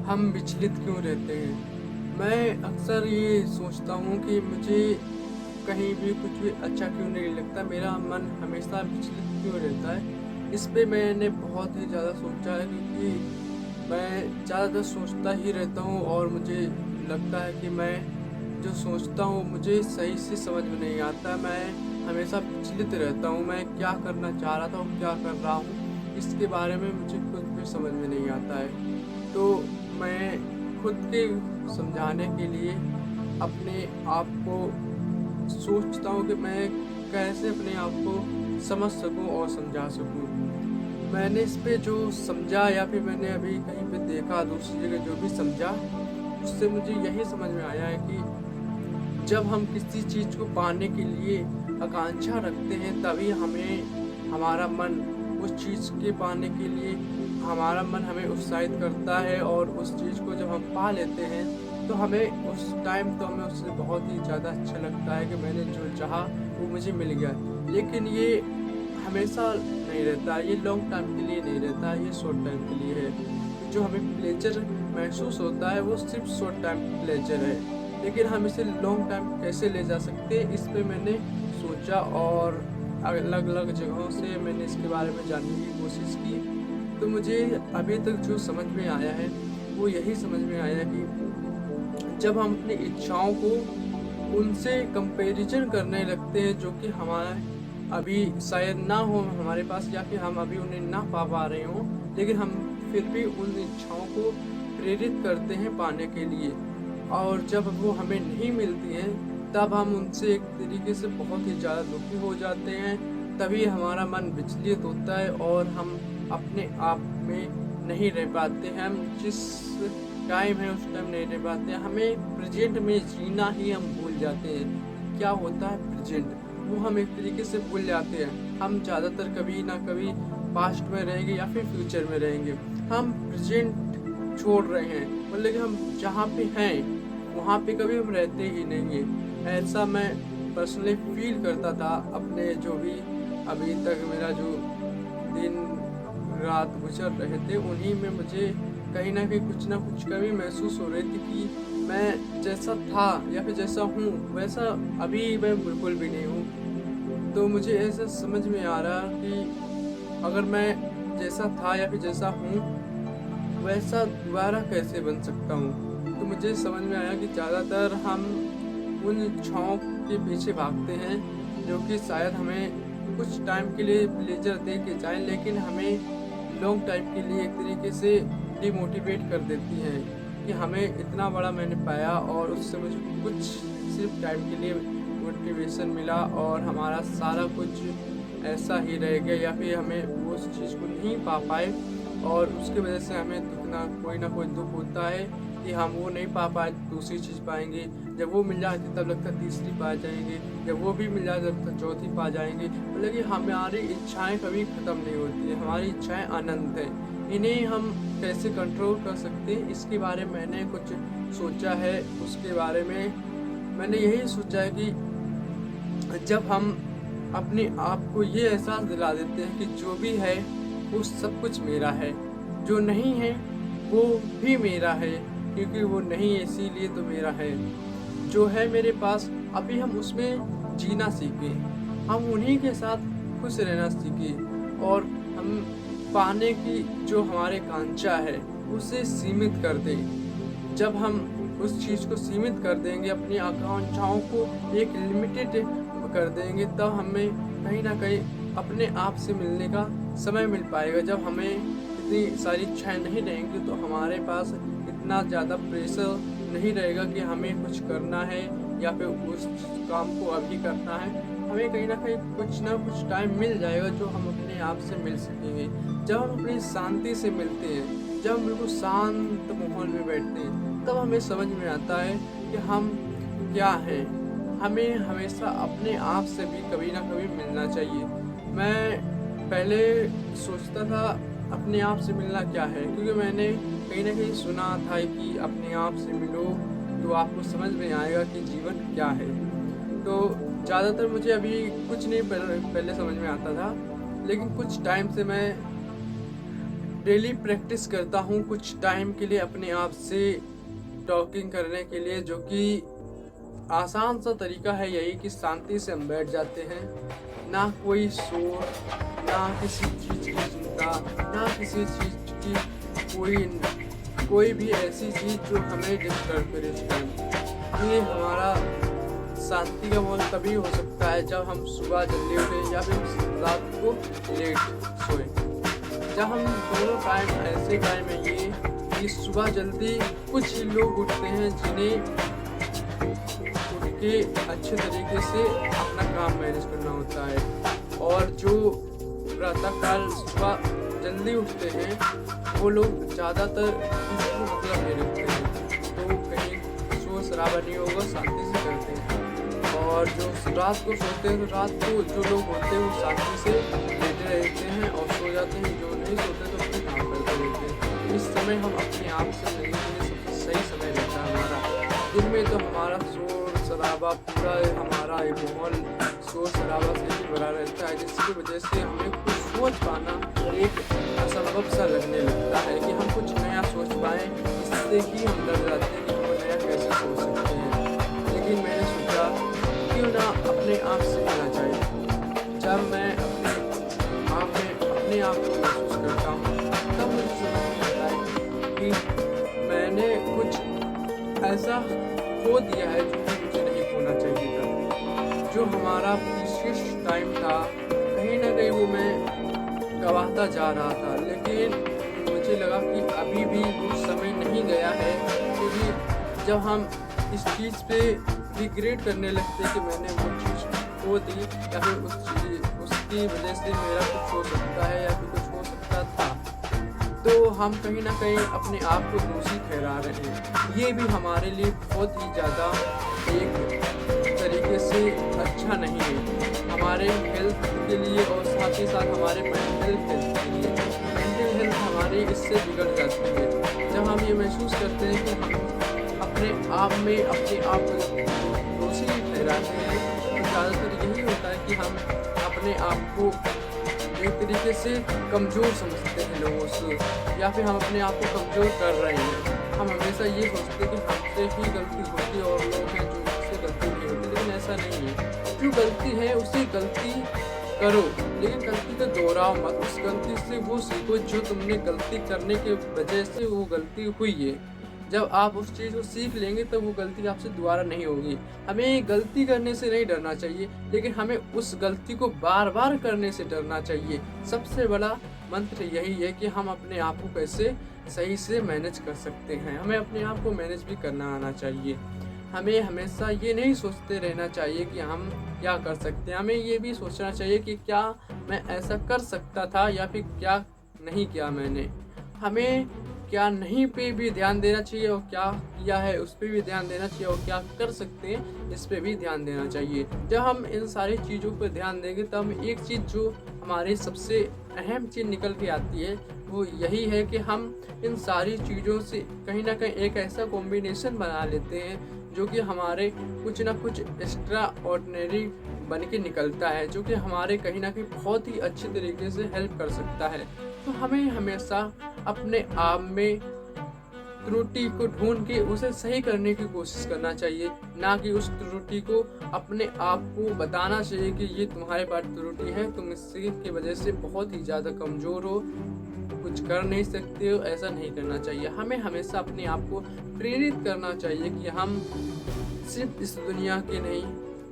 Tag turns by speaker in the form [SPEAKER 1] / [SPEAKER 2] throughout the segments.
[SPEAKER 1] हम विचलित क्यों रहते हैं। मैं अक्सर ये सोचता हूँ कि मुझे कहीं भी कुछ भी अच्छा क्यों नहीं लगता, मेरा मन हमेशा विचलित क्यों रहता है। इस पे मैंने बहुत ही ज़्यादा सोचा है, क्योंकि मैं ज़्यादातर सोचता ही रहता हूँ और मुझे लगता है कि मैं जो सोचता हूँ मुझे सही से समझ में नहीं आता। मैं हमेशा विचलित रहता हूँ, मैं क्या करना चाह रहा था और क्या कर रहा हूँ, इसके बारे में मुझे कुछ भी समझ में नहीं आता है। तो मैं खुद के समझाने के लिए अपने आप को सोचता हूँ कि मैं कैसे अपने आप को समझ सकूँ और समझा सकूँ। मैंने इस पे जो समझा या फिर मैंने अभी कहीं पे देखा, दूसरी जगह जो भी समझा, उससे मुझे यही समझ में आया है कि जब हम किसी चीज़ को पाने के लिए आकांक्षा रखते हैं, तभी हमें हमारा मन उस चीज़ के पाने के लिए हमारा मन हमें उत्साहित करता है, और उस चीज़ को जब हम पा लेते हैं तो हमें उस टाइम तो हमें उससे बहुत ही ज़्यादा अच्छा लगता है कि मैंने जो चाहा वो मुझे मिल गया। लेकिन ये हमेशा नहीं रहता, ये लॉन्ग टाइम के लिए नहीं रहता, ये शॉर्ट टाइम के लिए है। जो हमें प्लेज़र महसूस होता है वो सिर्फ़ शॉर्ट टाइम प्लेज़र है। लेकिन हम इसे लॉन्ग टाइम कैसे ले जा सकते हैं, इस पे मैंने सोचा और अलग-अलग जगहों से मैंने इसके बारे में जानने की कोशिश की। तो मुझे अभी तक जो समझ में आया है, वो यही समझ में आया कि जब हम अपनी इच्छाओं को उनसे कंपैरिज़न करने लगते हैं जो कि हमारे अभी शायद ना हो हमारे पास, या फिर हम अभी उन्हें ना पा रहे हों, लेकिन हम फिर भी उन इच्छाओं को प्रेरित करते हैं पाने के लिए। और जब वो हमें नहीं मिलती हैं, तब हम उनसे एक तरीके से बहुत ही ज़्यादा दुखी हो जाते हैं। तभी हमारा मन विचलित होता है और हम अपने आप में नहीं रह पाते हैं। हम जिस टाइम है उस टाइम नहीं रह पाते हैं। हमें प्रेज़ेंट में जीना ही हम भूल जाते हैं। क्या होता है प्रेज़ेंट, वो हम एक तरीके से भूल जाते हैं। हम ज़्यादातर कभी ना कभी पास्ट में रहेंगे या फिर फ्यूचर में रहेंगे। हम प्रेज़ेंट छोड़ रहे हैं, मतलब कि हम जहाँ पे हैं, वहाँ पे कभी हम रहते ही नहीं हैं। ऐसा मैं पर्सनली फ़ील करता था अपने जो भी अभी तक मेरा जो दिन-रात गुज़र रहे थे, उन्हीं में मुझे कहीं न कहीं कुछ न कुछ कमी महसूस हो रही थी कि मैं जैसा था या फिर जैसा हूँ, वैसा अभी मैं बिल्कुल भी नहीं हूँ। तो मुझे ऐसा समझ में आ रहा कि अगर मैं जैसा था या फिर जैसा हूँ, वैसा दोबारा कैसे बन सकता हूँ? तो मुझे समझ में आया कि ज़्यादातर हम उन इच्छाओं के पीछे भागते हैं, जो कि शायद हमें कुछ टाइम के लिए प्लेज़र दे के जाएँ, लेकिन हमें लॉन्ग टाइम के लिए एक तरीके से डिमोटिवेट कर देती हैं कि हमें इतना बड़ा मैंने पाया और उससे मुझे कुछ सिर्फ़ टाइम के लिए मोटिवेशन मिला, और हमारा सारा कुछ ऐसा ही रह गया, या फिर हमें वो उस चीज़ को नहीं पा पाए, और उसकी वजह से हमें कोई ना कोई दुःख होता है कि हम वो नहीं पा पाए, दूसरी चीज़ पाएँगे। जब वो मिल जाती तब लगता है तीसरी पा जाएँगे, जब वो भी मिल जाए तब लगता है चौथी पा जाएँगे। मतलब कि हमारी इच्छाएँ कभी ख़त्म नहीं होती हैं, हमारी इच्छाएँ अनंत हैं। इन्हें हम कैसे कंट्रोल कर सकते हैं, इसके बारे में मैंने कुछ सोचा है। उसके बारे में मैंने यही सोचा है कि जब हम अपने आप को ये एहसास दिला देते हैं कि जो भी है वो सब कुछ मेरा है, जो नहीं है वो भी मेरा है, क्योंकि वो नहीं है इसीलिए तो मेरा है। जो है मेरे पास अभी हम उसमें जीना सीखें, हम उन्हीं के साथ खुश रहना सीखें, और हम पाने की जो हमारे कांक्षा है उसे सीमित कर दें। जब हम उस चीज़ को सीमित कर देंगे, अपनी आकांक्षाओं को एक लिमिटेड कर देंगे, तब हमें कहीं न कहीं अपने आप से मिलने का समय मिल पाएगा। जब हमें इतनी सारी इच्छाएँ नहीं रहेंगी, तो हमारे पास इतना ज़्यादा प्रेशर नहीं रहेगा कि हमें कुछ करना है या फिर उस काम को अभी करना है। हमें कहीं न कहीं कुछ न कुछ टाइम मिल जाएगा जो हम अपने आप से मिल सकेंगे। जब हम अपनी शांति से मिलते हैं, जब हम बिल्कुल शांत माहौल में बैठते हैं, तब हमें समझ में आता है कि हम क्या हैं। हमें हमेशा अपने आप से भी कभी न कभी मिलना चाहिए। मैं पहले सोचता था अपने आप से मिलना क्या है, क्योंकि मैंने कहीं न कहीं सुना था कि अपने आप से मिलो तो आपको समझ में आएगा कि जीवन क्या है। तो ज़्यादातर मुझे अभी कुछ नहीं पहले पहले समझ में आता था, लेकिन कुछ टाइम से मैं डेली प्रैक्टिस करता हूँ कुछ टाइम के लिए अपने आप से टॉकिंग करने के लिए, जो कि आसान सा तरीका है यही कि शांति से हम बैठ जाते हैं, ना कोई शोर, ना किसी चीज़ की चिंता, ना किसी चीज़ की कोई भी ऐसी चीज़ जो हमें डिस्टर्ब करे इस टाइम। ये हमारा शांति का माहौल तभी हो सकता है जब हम सुबह जल्दी उठें या फिर रात को लेट सोएं। जब हम दोनों टाइम ऐसे टाइम है ये कि सुबह जल्दी कुछ ही लोग उठते हैं जिन्हें उठ के अच्छे तरीके से अपना काम मैनेज करना होता है, और जो प्रातःकाल सुबह जल्दी उठते हैं वो लोग ज़्यादातर इसको मतलब नहीं रखते हैं, तो कहीं शोर शराबा नहीं होगा, शांति से करते हैं। और जो रात को सोते हैं तो रात को जो लोग होते हैं वो शांति से लेटे रहते हैं और सो जाते हैं, जो नहीं सोते तो अपने काम करते रहते हैं। इस समय हम अपने आप से मिलने के लिए सबसे सही समय रहता है हमारा। दिन में तो हमारा शोर शराबा पूरा हमारा माहौल शोर शराबा से ही भरा रहता है, जिसकी वजह से हमें कुछ सोच पाना एक असंभव सा लगने लगता है कि हम कुछ नया सोच पाएँ। इससे ही हम डर जाते हैं कि हम नया कैसे सोच सकते हैं। लेकिन मैंने सोचा क्यों ना अपने आप से मिलना चाहिए। जब मैं अपने आप को महसूस करता हूँ तब मुझे समझ में आता है कि मैंने कुछ ऐसा खो दिया है जो कि मुझे नहीं खोना चाहिए था। जो हमारा प्रीशियस टाइम था कहीं ना कहीं वो मैं गंवाता जा रहा था, लेकिन मुझे लगा कि अभी भी वो समय नहीं गया है, क्योंकि जब हम इस चीज़ पे रिग्रेट करने लगते कि मैंने वो चीज़ खो दी या फिर उसकी वजह से मेरा कुछ हो सकता है या फिर कुछ हो सकता था, तो हम कहीं ना कहीं अपने आप को दोषी ठहरा रहे हैं। ये भी हमारे लिए बहुत ही ज़्यादा एक तरीके से अच्छा नहीं है हमारे हेल्थ के लिए, और साथ ही साथ हमारे मेंटल हेल्थ के लिए। मेंटल हेल्थ हमारी इससे बिगड़ जाती है जब हम ये महसूस करते हैं कि हम अपने आप में अपने आप को दोषी ठहराते हैं। तो ज़्यादातर यही होता है कि हम अपने आप को एक तरीके से कमज़ोर समझते हैं लोगों से, या फिर हम अपने आप को कमज़ोर कर रहे हैं। हम हमेशा ये सोचते हैं कि हमसे ही गलती होती है और लोग हैं जो उससे गलती नहीं होती, लेकिन ऐसा नहीं है। जो गलती है उसे गलती करो, लेकिन गलती को दोहराओ मत। उस गलती से वो सीखो जो तुमने गलती करने के वजह से वो गलती हुई है। जब आप उस चीज़ को सीख लेंगे तो वो गलती आपसे दोबारा नहीं होगी। हमें गलती करने से नहीं डरना चाहिए, लेकिन हमें उस गलती को बार बार करने से डरना चाहिए। सबसे बड़ा मंत्र यही है कि हम अपने आप को कैसे सही से मैनेज कर सकते हैं। हमें अपने आप को मैनेज भी करना आना चाहिए। हमें हमेशा ये नहीं सोचते रहना चाहिए कि हम क्या कर सकते हैं। हमें ये भी सोचना चाहिए कि क्या मैं ऐसा कर सकता था या फिर क्या नहीं किया मैंने। हमें क्या नहीं पे भी ध्यान देना चाहिए और क्या किया है उस पर भी ध्यान देना चाहिए, और क्या कर सकते हैं इस पर भी ध्यान देना चाहिए। जब हम इन सारी चीज़ों पर ध्यान देंगे तब एक चीज़ जो हमारी सबसे अहम चीज़ निकल के आती है वो यही है कि हम इन सारी चीज़ों से कहीं ना कहीं एक ऐसा कॉम्बिनेशन बना लेते हैं जो कि हमारे कुछ ना कुछ एक्स्ट्रा ऑर्डिनरी बन के निकलता है, जो कि हमारे कहीं ना कहीं बहुत ही अच्छे तरीके से हेल्प कर सकता है। तो हमें हमेशा अपने आप में त्रुटि को ढूंढ के उसे सही करने की कोशिश करना चाहिए, ना कि उस त्रुटि को अपने आप को बताना चाहिए कि ये तुम्हारे पास त्रुटि है, तुम इसकी की वजह से बहुत ही ज़्यादा कमज़ोर हो, कुछ कर नहीं सकते हो। ऐसा नहीं करना चाहिए। हमें हमेशा अपने आप को प्रेरित करना चाहिए कि हम सिर्फ इस दुनिया के नहीं,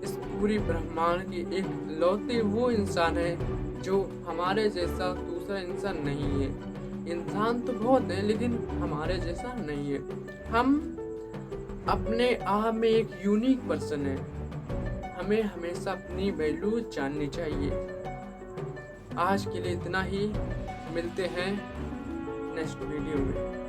[SPEAKER 1] इस पूरी ब्रह्मांड के एक लौते वो इंसान है जो हमारे जैसा दूसरा इंसान नहीं है। इंसान तो बहुत है लेकिन हमारे जैसा नहीं है। हम अपने आप में एक यूनिक पर्सन है। हमें हमेशा अपनी वैल्यू जाननी चाहिए। आज के लिए इतना ही, मिलते हैं नेक्स्ट वीडियो में।